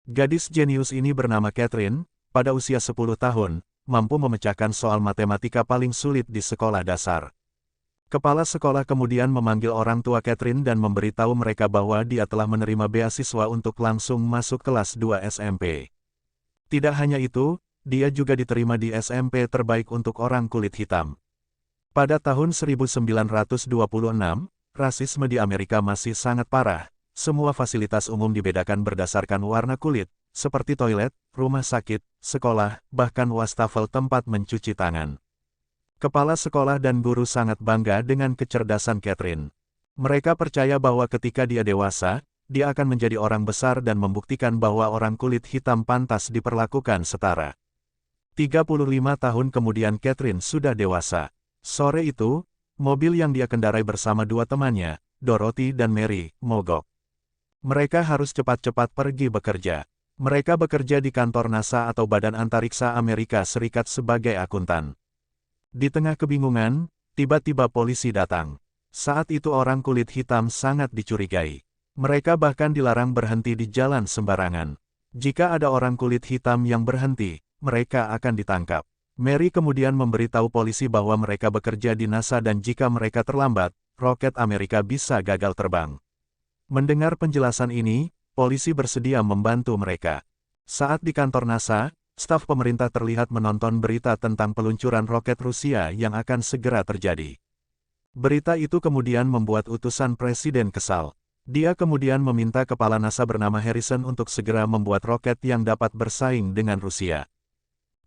Gadis jenius ini bernama Catherine, pada usia 10 tahun, mampu memecahkan soal matematika paling sulit di sekolah dasar. Kepala sekolah kemudian memanggil orang tua Catherine dan memberitahu mereka bahwa dia telah menerima beasiswa untuk langsung masuk kelas 2 SMP. Tidak hanya itu, dia juga diterima di SMP terbaik untuk orang kulit hitam. Pada tahun 1926, rasisme di Amerika masih sangat parah. Semua fasilitas umum dibedakan berdasarkan warna kulit, seperti toilet, rumah sakit, sekolah, bahkan wastafel tempat mencuci tangan. Kepala sekolah dan guru sangat bangga dengan kecerdasan Catherine. Mereka percaya bahwa ketika dia dewasa, dia akan menjadi orang besar dan membuktikan bahwa orang kulit hitam pantas diperlakukan setara. 35 tahun kemudian Catherine sudah dewasa. Sore itu, mobil yang dia kendarai bersama dua temannya, Dorothy dan Mary, mogok. Mereka harus cepat-cepat pergi bekerja. Mereka bekerja di kantor NASA atau Badan Antariksa Amerika Serikat sebagai akuntan. Di tengah kebingungan, tiba-tiba polisi datang. Saat itu orang kulit hitam sangat dicurigai. Mereka bahkan dilarang berhenti di jalan sembarangan. Jika ada orang kulit hitam yang berhenti, mereka akan ditangkap. Mary kemudian memberitahu polisi bahwa mereka bekerja di NASA dan jika mereka terlambat, roket Amerika bisa gagal terbang. Mendengar penjelasan ini, polisi bersedia membantu mereka. Saat di kantor NASA, staf pemerintah terlihat menonton berita tentang peluncuran roket Rusia yang akan segera terjadi. Berita itu kemudian membuat utusan presiden kesal. Dia kemudian meminta kepala NASA bernama Harrison untuk segera membuat roket yang dapat bersaing dengan Rusia.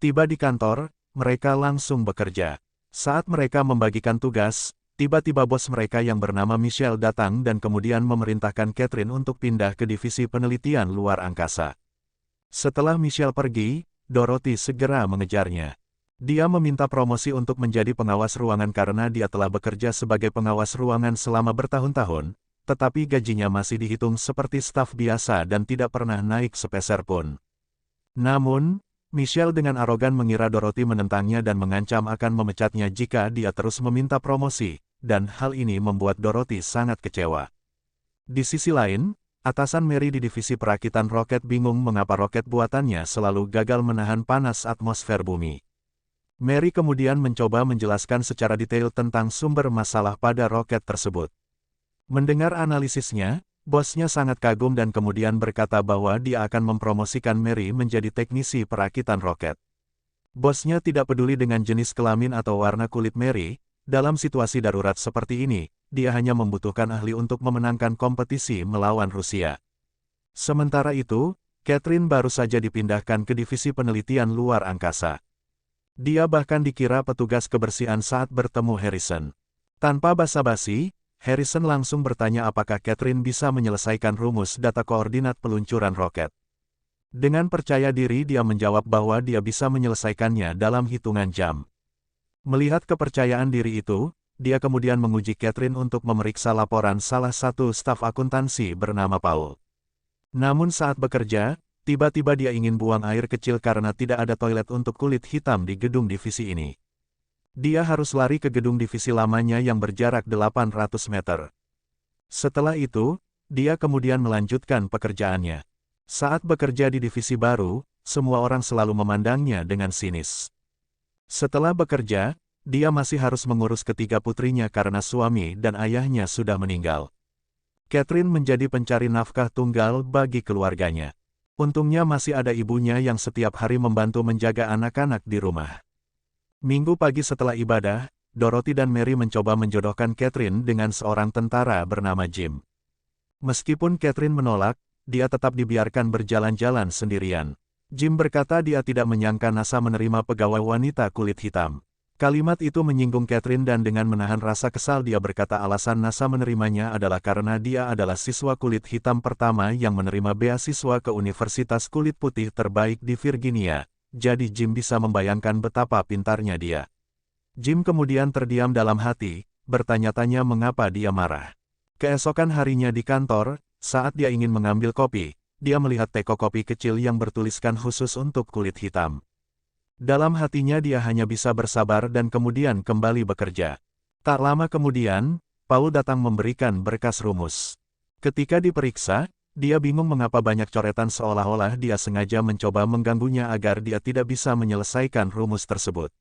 Tiba di kantor, mereka langsung bekerja. Saat mereka membagikan tugas, tiba-tiba bos mereka yang bernama Michelle datang dan kemudian memerintahkan Catherine untuk pindah ke divisi penelitian luar angkasa. Setelah Michelle pergi, Dorothy segera mengejarnya. Dia meminta promosi untuk menjadi pengawas ruangan karena dia telah bekerja sebagai pengawas ruangan selama bertahun-tahun, tetapi gajinya masih dihitung seperti staf biasa dan tidak pernah naik sepeser pun. Namun, Michelle dengan arogan mengira Dorothy menentangnya dan mengancam akan memecatnya jika dia terus meminta promosi, dan hal ini membuat Dorothy sangat kecewa. Di sisi lain, atasan Mary di divisi perakitan roket bingung mengapa roket buatannya selalu gagal menahan panas atmosfer bumi. Mary kemudian mencoba menjelaskan secara detail tentang sumber masalah pada roket tersebut. Mendengar analisisnya, bosnya sangat kagum dan kemudian berkata bahwa dia akan mempromosikan Mary menjadi teknisi perakitan roket. Bosnya tidak peduli dengan jenis kelamin atau warna kulit Mary. Dalam situasi darurat seperti ini, dia hanya membutuhkan ahli untuk memenangkan kompetisi melawan Rusia. Sementara itu, Catherine baru saja dipindahkan ke divisi penelitian luar angkasa. Dia bahkan dikira petugas kebersihan saat bertemu Harrison. Tanpa basa-basi, Harrison langsung bertanya apakah Catherine bisa menyelesaikan rumus data koordinat peluncuran roket. Dengan percaya diri dia menjawab bahwa dia bisa menyelesaikannya dalam hitungan jam. Melihat kepercayaan diri itu, dia kemudian menguji Catherine untuk memeriksa laporan salah satu staf akuntansi bernama Paul. Namun saat bekerja, tiba-tiba dia ingin buang air kecil karena tidak ada toilet untuk kulit hitam di gedung divisi ini. Dia harus lari ke gedung divisi lamanya yang berjarak 800 meter. Setelah itu, dia kemudian melanjutkan pekerjaannya. Saat bekerja di divisi baru, semua orang selalu memandangnya dengan sinis. Setelah bekerja, dia masih harus mengurus ketiga putrinya karena suami dan ayahnya sudah meninggal. Catherine menjadi pencari nafkah tunggal bagi keluarganya. Untungnya masih ada ibunya yang setiap hari membantu menjaga anak-anak di rumah. Minggu pagi setelah ibadah, Dorothy dan Mary mencoba menjodohkan Catherine dengan seorang tentara bernama Jim. Meskipun Catherine menolak, dia tetap dibiarkan berjalan-jalan sendirian. Jim berkata dia tidak menyangka NASA menerima pegawai wanita kulit hitam. Kalimat itu menyinggung Catherine dan dengan menahan rasa kesal dia berkata alasan NASA menerimanya adalah karena dia adalah siswa kulit hitam pertama yang menerima beasiswa ke Universitas Kulit Putih terbaik di Virginia. Jadi Jim bisa membayangkan betapa pintarnya dia. Jim kemudian terdiam dalam hati, bertanya-tanya mengapa dia marah. Keesokan harinya di kantor, saat dia ingin mengambil kopi, dia melihat teko kopi kecil yang bertuliskan khusus untuk kulit hitam. Dalam hatinya dia hanya bisa bersabar dan kemudian kembali bekerja. Tak lama kemudian, Paul datang memberikan berkas rumus. Ketika diperiksa, Dia bingung mengapa banyak coretan seolah-olah dia sengaja mencoba mengganggunya agar dia tidak bisa menyelesaikan rumus tersebut.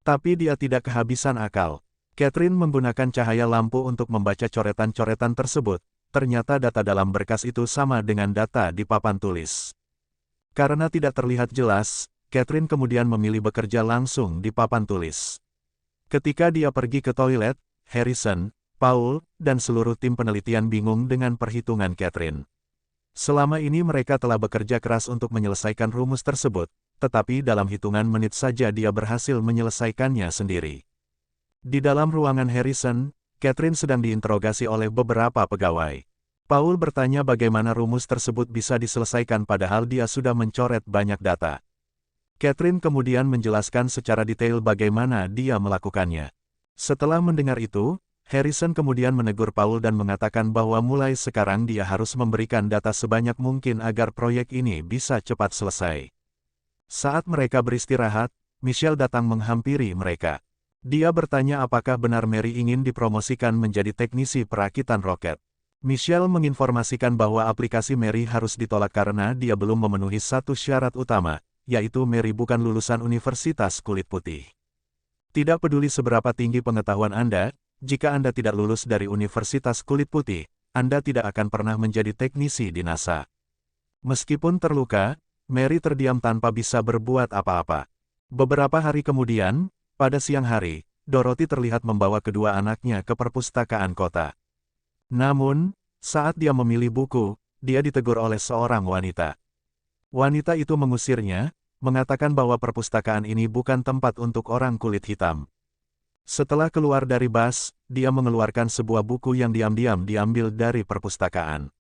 Tapi dia tidak kehabisan akal. Catherine menggunakan cahaya lampu untuk membaca coretan-coretan tersebut. Ternyata data dalam berkas itu sama dengan data di papan tulis. Karena tidak terlihat jelas, Catherine kemudian memilih bekerja langsung di papan tulis. Ketika dia pergi ke toilet, Harrison, Paul, dan seluruh tim penelitian bingung dengan perhitungan Catherine. Selama ini mereka telah bekerja keras untuk menyelesaikan rumus tersebut, tetapi dalam hitungan menit saja dia berhasil menyelesaikannya sendiri. Di dalam ruangan Harrison, Catherine sedang diinterogasi oleh beberapa pegawai. Paul bertanya bagaimana rumus tersebut bisa diselesaikan padahal dia sudah mencoret banyak data. Catherine kemudian menjelaskan secara detail bagaimana dia melakukannya. Setelah mendengar itu, Harrison kemudian menegur Paul dan mengatakan bahwa mulai sekarang dia harus memberikan data sebanyak mungkin agar proyek ini bisa cepat selesai. Saat mereka beristirahat, Michelle datang menghampiri mereka. Dia bertanya apakah benar Mary ingin dipromosikan menjadi teknisi perakitan roket. Michelle menginformasikan bahwa aplikasi Mary harus ditolak karena dia belum memenuhi satu syarat utama, yaitu Mary bukan lulusan Universitas Kulit Putih. Tidak peduli seberapa tinggi pengetahuan Anda, jika Anda tidak lulus dari Universitas Kulit Putih, Anda tidak akan pernah menjadi teknisi di NASA. Meskipun terluka, Mary terdiam tanpa bisa berbuat apa-apa. Beberapa hari kemudian, pada siang hari, Dorothy terlihat membawa kedua anaknya ke perpustakaan kota. Namun, saat dia memilih buku, dia ditegur oleh seorang wanita. Wanita itu mengusirnya, mengatakan bahwa perpustakaan ini bukan tempat untuk orang kulit hitam. Setelah keluar dari bus, dia mengeluarkan sebuah buku yang diam-diam diambil dari perpustakaan.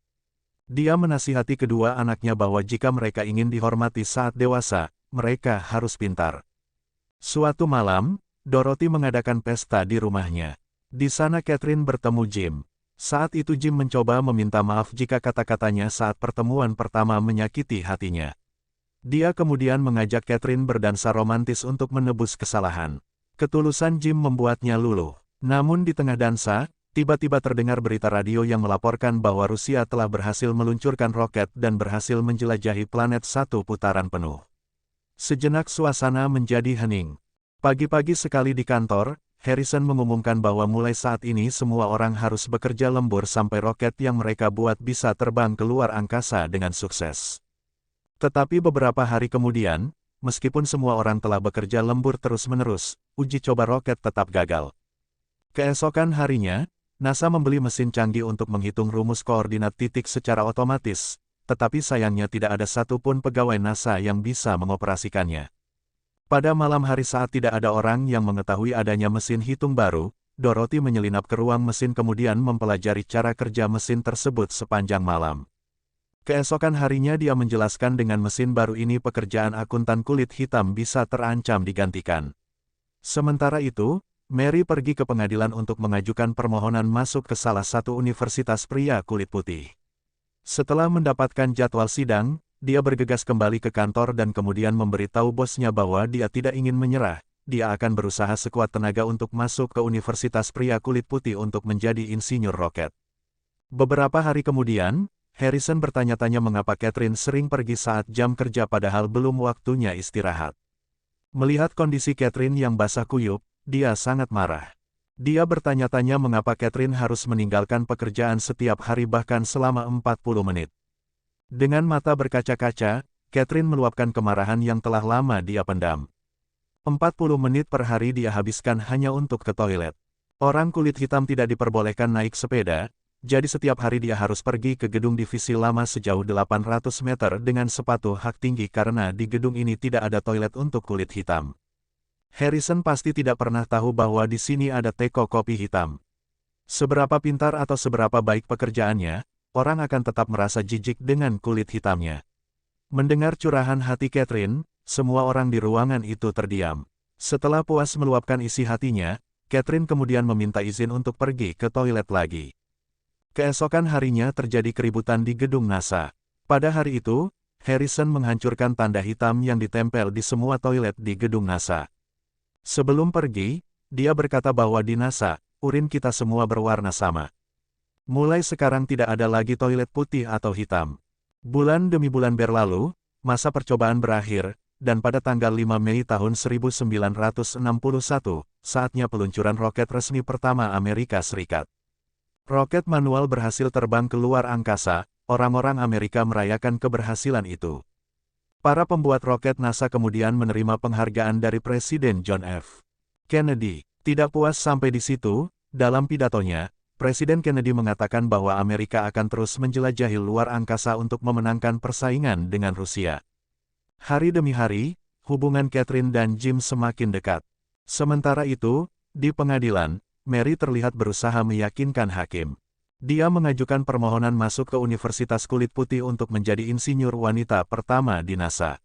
Dia menasihati kedua anaknya bahwa jika mereka ingin dihormati saat dewasa, mereka harus pintar. Suatu malam, Dorothy mengadakan pesta di rumahnya. Di sana Catherine bertemu Jim. Saat itu Jim mencoba meminta maaf jika kata-katanya saat pertemuan pertama menyakiti hatinya. Dia kemudian mengajak Catherine berdansa romantis untuk menebus kesalahan. Ketulusan Jim membuatnya luluh. Namun di tengah dansa, tiba-tiba terdengar berita radio yang melaporkan bahwa Rusia telah berhasil meluncurkan roket dan berhasil menjelajahi planet satu putaran penuh. Sejenak suasana menjadi hening. Pagi-pagi sekali di kantor, Harrison mengumumkan bahwa mulai saat ini semua orang harus bekerja lembur sampai roket yang mereka buat bisa terbang ke luar angkasa dengan sukses. Tetapi beberapa hari kemudian, meskipun semua orang telah bekerja lembur terus-menerus, uji coba roket tetap gagal. Keesokan harinya, NASA membeli mesin canggih untuk menghitung rumus koordinat titik secara otomatis, tetapi sayangnya tidak ada satupun pegawai NASA yang bisa mengoperasikannya. Pada malam hari saat tidak ada orang yang mengetahui adanya mesin hitung baru, Dorothy menyelinap ke ruang mesin kemudian mempelajari cara kerja mesin tersebut sepanjang malam. Keesokan harinya dia menjelaskan dengan mesin baru ini pekerjaan akuntan kulit hitam bisa terancam digantikan. Sementara itu, Mary pergi ke pengadilan untuk mengajukan permohonan masuk ke salah satu universitas pria kulit putih. Setelah mendapatkan jadwal sidang, dia bergegas kembali ke kantor dan kemudian memberitahu bosnya bahwa dia tidak ingin menyerah, dia akan berusaha sekuat tenaga untuk masuk ke universitas pria kulit putih untuk menjadi insinyur roket. Beberapa hari kemudian, Harrison bertanya-tanya mengapa Catherine sering pergi saat jam kerja padahal belum waktunya istirahat. Melihat kondisi Catherine yang basah kuyup, dia sangat marah. Dia bertanya-tanya mengapa Catherine harus meninggalkan pekerjaan setiap hari bahkan selama 40 menit. Dengan mata berkaca-kaca, Catherine meluapkan kemarahan yang telah lama dia pendam. 40 menit per hari dia habiskan hanya untuk ke toilet. Orang kulit hitam tidak diperbolehkan naik sepeda, jadi setiap hari dia harus pergi ke gedung divisi lama sejauh 800 meter dengan sepatu hak tinggi karena di gedung ini tidak ada toilet untuk kulit hitam. Harrison pasti tidak pernah tahu bahwa di sini ada teko kopi hitam. Seberapa pintar atau seberapa baik pekerjaannya, orang akan tetap merasa jijik dengan kulit hitamnya. Mendengar curahan hati Catherine, semua orang di ruangan itu terdiam. Setelah puas meluapkan isi hatinya, Catherine kemudian meminta izin untuk pergi ke toilet lagi. Keesokan harinya terjadi keributan di gedung NASA. Pada hari itu, Harrison menghancurkan tanda hitam yang ditempel di semua toilet di gedung NASA. Sebelum pergi, dia berkata bahwa di NASA, urin kita semua berwarna sama. Mulai sekarang tidak ada lagi toilet putih atau hitam. Bulan demi bulan berlalu, masa percobaan berakhir, dan pada tanggal 5 Mei tahun 1961, saatnya peluncuran roket resmi pertama Amerika Serikat. Roket manual berhasil terbang ke luar angkasa, orang-orang Amerika merayakan keberhasilan itu. Para pembuat roket NASA kemudian menerima penghargaan dari Presiden John F. Kennedy. Tidak puas sampai di situ, dalam pidatonya, Presiden Kennedy mengatakan bahwa Amerika akan terus menjelajahi luar angkasa untuk memenangkan persaingan dengan Rusia. Hari demi hari, hubungan Catherine dan Jim semakin dekat. Sementara itu, di pengadilan, Mary terlihat berusaha meyakinkan hakim. Dia mengajukan permohonan masuk ke Universitas Kulit Putih untuk menjadi insinyur wanita pertama di NASA.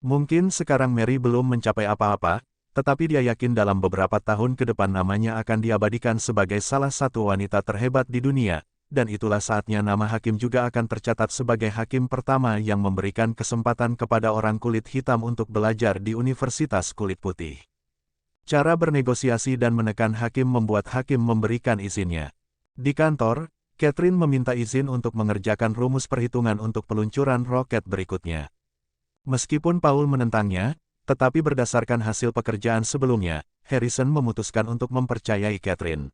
Mungkin sekarang Mary belum mencapai apa-apa, tetapi dia yakin dalam beberapa tahun ke depan namanya akan diabadikan sebagai salah satu wanita terhebat di dunia, dan itulah saatnya nama hakim juga akan tercatat sebagai hakim pertama yang memberikan kesempatan kepada orang kulit hitam untuk belajar di Universitas Kulit Putih. Cara bernegosiasi dan menekan hakim membuat hakim memberikan izinnya. Di kantor, Catherine meminta izin untuk mengerjakan rumus perhitungan untuk peluncuran roket berikutnya. Meskipun Paul menentangnya, tetapi berdasarkan hasil pekerjaan sebelumnya, Harrison memutuskan untuk mempercayai Catherine.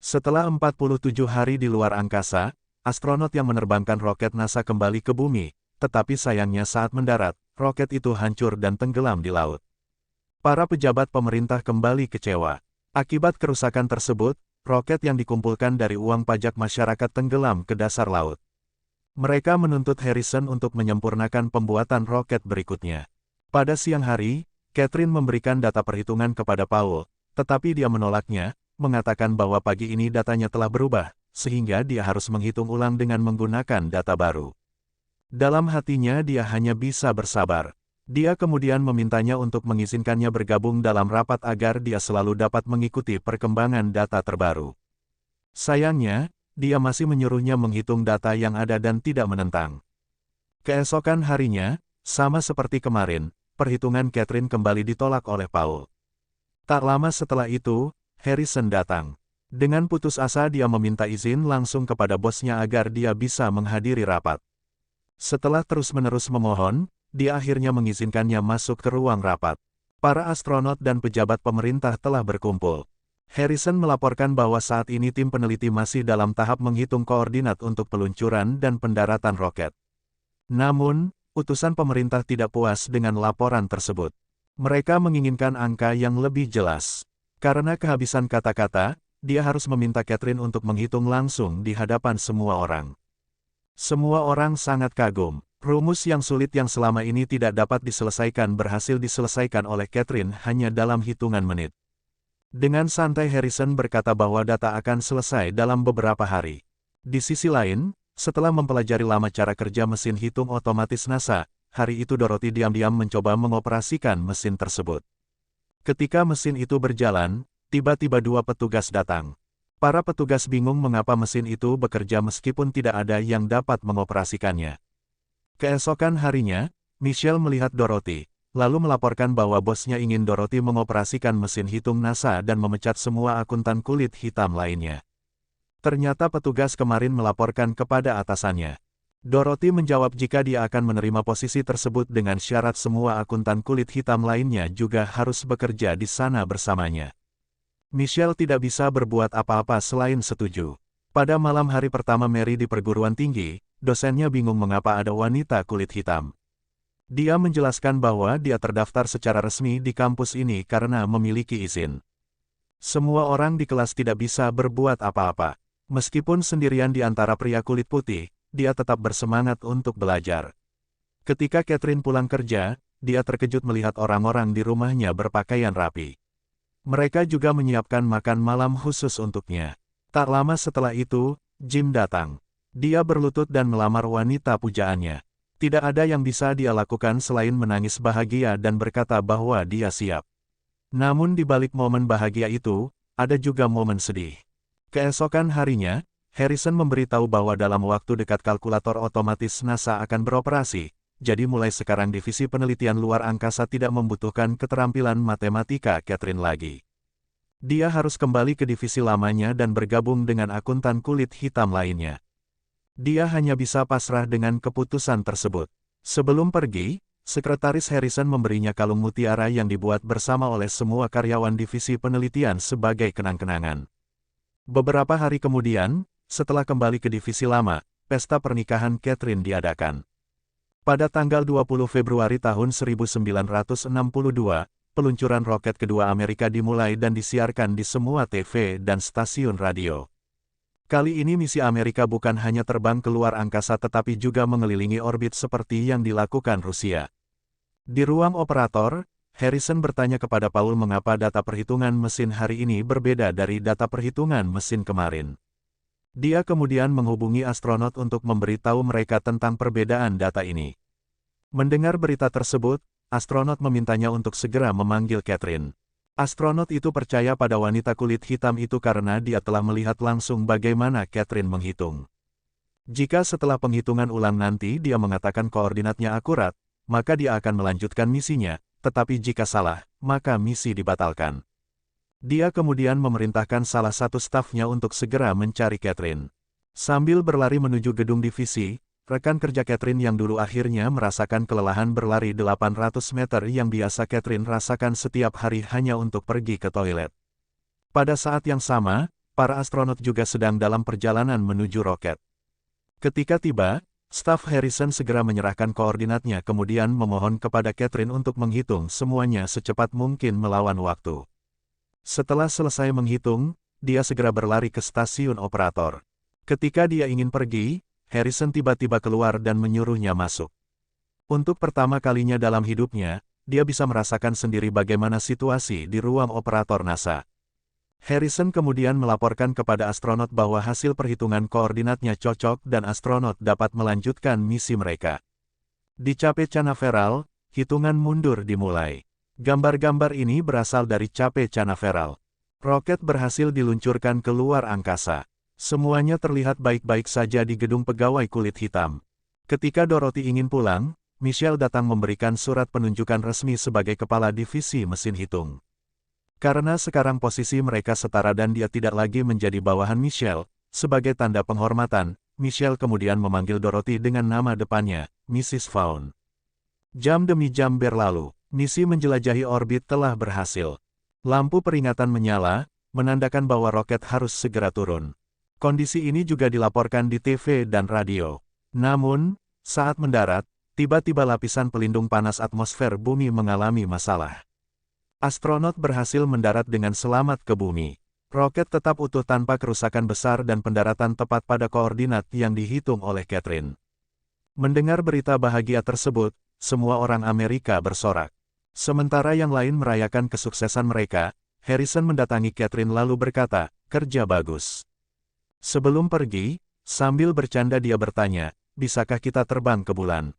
Setelah 47 hari di luar angkasa, astronot yang menerbangkan roket NASA kembali ke bumi, tetapi sayangnya saat mendarat, roket itu hancur dan tenggelam di laut. Para pejabat pemerintah kembali kecewa. Akibat kerusakan tersebut, roket yang dikumpulkan dari uang pajak masyarakat tenggelam ke dasar laut. Mereka menuntut Harrison untuk menyempurnakan pembuatan roket berikutnya. Pada siang hari, Catherine memberikan data perhitungan kepada Paul, tetapi dia menolaknya, mengatakan bahwa pagi ini datanya telah berubah, sehingga dia harus menghitung ulang dengan menggunakan data baru. Dalam hatinya dia hanya bisa bersabar. Dia kemudian memintanya untuk mengizinkannya bergabung dalam rapat agar dia selalu dapat mengikuti perkembangan data terbaru. Sayangnya, dia masih menyuruhnya menghitung data yang ada dan tidak menentang. Keesokan harinya, sama seperti kemarin, perhitungan Catherine kembali ditolak oleh Paul. Tak lama setelah itu, Harrison datang. Dengan putus asa dia meminta izin langsung kepada bosnya agar dia bisa menghadiri rapat. Setelah terus-menerus memohon, dia akhirnya mengizinkannya masuk ke ruang rapat. Para astronot dan pejabat pemerintah telah berkumpul. Harrison melaporkan bahwa saat ini tim peneliti masih dalam tahap menghitung koordinat untuk peluncuran dan pendaratan roket. Namun, utusan pemerintah tidak puas dengan laporan tersebut. Mereka menginginkan angka yang lebih jelas. Karena kehabisan kata-kata, dia harus meminta Catherine untuk menghitung langsung di hadapan semua orang. Semua orang sangat kagum. Rumus yang sulit yang selama ini tidak dapat diselesaikan berhasil diselesaikan oleh Catherine hanya dalam hitungan menit. Dengan santai Harrison berkata bahwa data akan selesai dalam beberapa hari. Di sisi lain, setelah mempelajari lama cara kerja mesin hitung otomatis NASA, hari itu Dorothy diam-diam mencoba mengoperasikan mesin tersebut. Ketika mesin itu berjalan, tiba-tiba dua petugas datang. Para petugas bingung mengapa mesin itu bekerja meskipun tidak ada yang dapat mengoperasikannya. Keesokan harinya, Michelle melihat Dorothy, lalu melaporkan bahwa bosnya ingin Dorothy mengoperasikan mesin hitung NASA dan memecat semua akuntan kulit hitam lainnya. Ternyata petugas kemarin melaporkan kepada atasannya. Dorothy menjawab jika dia akan menerima posisi tersebut dengan syarat semua akuntan kulit hitam lainnya juga harus bekerja di sana bersamanya. Michelle tidak bisa berbuat apa-apa selain setuju. Pada malam hari pertama Mary di perguruan tinggi, dosennya bingung mengapa ada wanita kulit hitam. Dia menjelaskan bahwa dia terdaftar secara resmi di kampus ini karena memiliki izin. Semua orang di kelas tidak bisa berbuat apa-apa. Meskipun sendirian di antara pria kulit putih, dia tetap bersemangat untuk belajar. Ketika Catherine pulang kerja, dia terkejut melihat orang-orang di rumahnya berpakaian rapi. Mereka juga menyiapkan makan malam khusus untuknya. Tak lama setelah itu, Jim datang. Dia berlutut dan melamar wanita pujaannya. Tidak ada yang bisa dia lakukan selain menangis bahagia dan berkata bahwa dia siap. Namun di balik momen bahagia itu, ada juga momen sedih. Keesokan harinya, Harrison memberitahu bahwa dalam waktu dekat kalkulator otomatis NASA akan beroperasi, jadi mulai sekarang divisi penelitian luar angkasa tidak membutuhkan keterampilan matematika Catherine lagi. Dia harus kembali ke divisi lamanya dan bergabung dengan akuntan kulit hitam lainnya. Dia hanya bisa pasrah dengan keputusan tersebut. Sebelum pergi, Sekretaris Harrison memberinya kalung mutiara yang dibuat bersama oleh semua karyawan divisi penelitian sebagai kenang-kenangan. Beberapa hari kemudian, setelah kembali ke divisi lama, pesta pernikahan Catherine diadakan. Pada tanggal 20 Februari tahun 1962, peluncuran roket kedua Amerika dimulai dan disiarkan di semua TV dan stasiun radio. Kali ini misi Amerika bukan hanya terbang keluar angkasa tetapi juga mengelilingi orbit seperti yang dilakukan Rusia. Di ruang operator, Harrison bertanya kepada Paul mengapa data perhitungan mesin hari ini berbeda dari data perhitungan mesin kemarin. Dia kemudian menghubungi astronot untuk memberitahu mereka tentang perbedaan data ini. Mendengar berita tersebut, astronot memintanya untuk segera memanggil Catherine. Astronot itu percaya pada wanita kulit hitam itu karena dia telah melihat langsung bagaimana Catherine menghitung. Jika setelah penghitungan ulang nanti dia mengatakan koordinatnya akurat, maka dia akan melanjutkan misinya, tetapi jika salah, maka misi dibatalkan. Dia kemudian memerintahkan salah satu stafnya untuk segera mencari Catherine. Sambil berlari menuju gedung divisi, rekan kerja Catherine yang dulu akhirnya merasakan kelelahan berlari 800 meter yang biasa Catherine rasakan setiap hari hanya untuk pergi ke toilet. Pada saat yang sama, para astronot juga sedang dalam perjalanan menuju roket. Ketika tiba, staf Harrison segera menyerahkan koordinatnya kemudian memohon kepada Catherine untuk menghitung semuanya secepat mungkin melawan waktu. Setelah selesai menghitung, dia segera berlari ke stasiun operator. Ketika dia ingin pergi, Harrison tiba-tiba keluar dan menyuruhnya masuk. Untuk pertama kalinya dalam hidupnya, dia bisa merasakan sendiri bagaimana situasi di ruang operator NASA. Harrison kemudian melaporkan kepada astronot bahwa hasil perhitungan koordinatnya cocok dan astronot dapat melanjutkan misi mereka. Di Cape Canaveral, hitungan mundur dimulai. Gambar-gambar ini berasal dari Cape Canaveral. Roket berhasil diluncurkan ke luar angkasa. Semuanya terlihat baik-baik saja di gedung pegawai kulit hitam. Ketika Dorothy ingin pulang, Michelle datang memberikan surat penunjukan resmi sebagai kepala divisi mesin hitung. Karena sekarang posisi mereka setara dan dia tidak lagi menjadi bawahan Michelle, sebagai tanda penghormatan, Michelle kemudian memanggil Dorothy dengan nama depannya, Mrs. Vaughn. Jam demi jam berlalu, misi menjelajahi orbit telah berhasil. Lampu peringatan menyala, menandakan bahwa roket harus segera turun. Kondisi ini juga dilaporkan di TV dan radio. Namun, saat mendarat, tiba-tiba lapisan pelindung panas atmosfer bumi mengalami masalah. Astronot berhasil mendarat dengan selamat ke bumi. Roket tetap utuh tanpa kerusakan besar dan pendaratan tepat pada koordinat yang dihitung oleh Catherine. Mendengar berita bahagia tersebut, semua orang Amerika bersorak. Sementara yang lain merayakan kesuksesan mereka, Harrison mendatangi Catherine lalu berkata, "Kerja bagus." Sebelum pergi, sambil bercanda dia bertanya, "Bisakah kita terbang ke bulan?"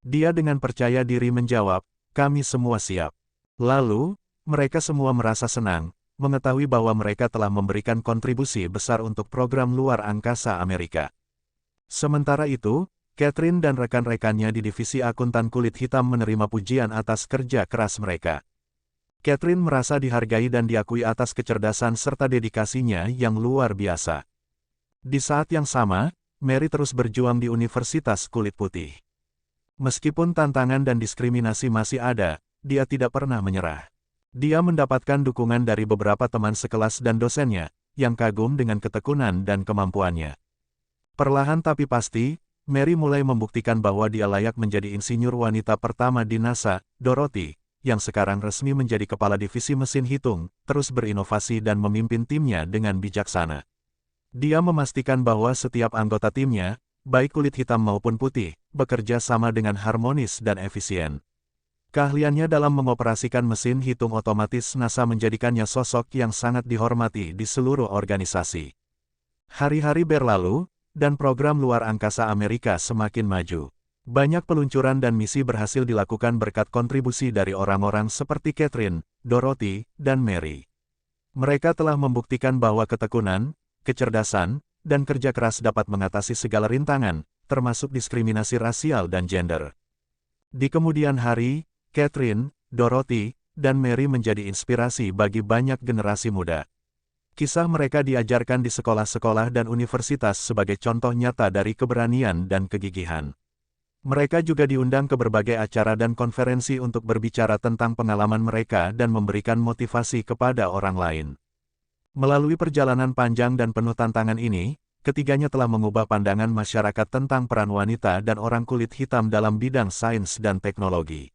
Dia dengan percaya diri menjawab, "Kami semua siap." Lalu, mereka semua merasa senang, mengetahui bahwa mereka telah memberikan kontribusi besar untuk program luar angkasa Amerika. Sementara itu, Catherine dan rekan-rekannya di divisi akuntan kulit hitam menerima pujian atas kerja keras mereka. Catherine merasa dihargai dan diakui atas kecerdasan serta dedikasinya yang luar biasa. Di saat yang sama, Mary terus berjuang di Universitas Kulit Putih. Meskipun tantangan dan diskriminasi masih ada, dia tidak pernah menyerah. Dia mendapatkan dukungan dari beberapa teman sekelas dan dosennya, yang kagum dengan ketekunan dan kemampuannya. Perlahan tapi pasti, Mary mulai membuktikan bahwa dia layak menjadi insinyur wanita pertama di NASA. Dorothy, yang sekarang resmi menjadi kepala divisi mesin hitung, terus berinovasi dan memimpin timnya dengan bijaksana. Dia memastikan bahwa setiap anggota timnya, baik kulit hitam maupun putih, bekerja sama dengan harmonis dan efisien. Keahliannya dalam mengoperasikan mesin hitung otomatis NASA menjadikannya sosok yang sangat dihormati di seluruh organisasi. Hari-hari berlalu, dan program luar angkasa Amerika semakin maju. Banyak peluncuran dan misi berhasil dilakukan berkat kontribusi dari orang-orang seperti Catherine, Dorothy, dan Mary. Mereka telah membuktikan bahwa ketekunan, kecerdasan, dan kerja keras dapat mengatasi segala rintangan, termasuk diskriminasi rasial dan gender. Di kemudian hari, Catherine, Dorothy, dan Mary menjadi inspirasi bagi banyak generasi muda. Kisah mereka diajarkan di sekolah-sekolah dan universitas sebagai contoh nyata dari keberanian dan kegigihan. Mereka juga diundang ke berbagai acara dan konferensi untuk berbicara tentang pengalaman mereka dan memberikan motivasi kepada orang lain. Melalui perjalanan panjang dan penuh tantangan ini, ketiganya telah mengubah pandangan masyarakat tentang peran wanita dan orang kulit hitam dalam bidang sains dan teknologi.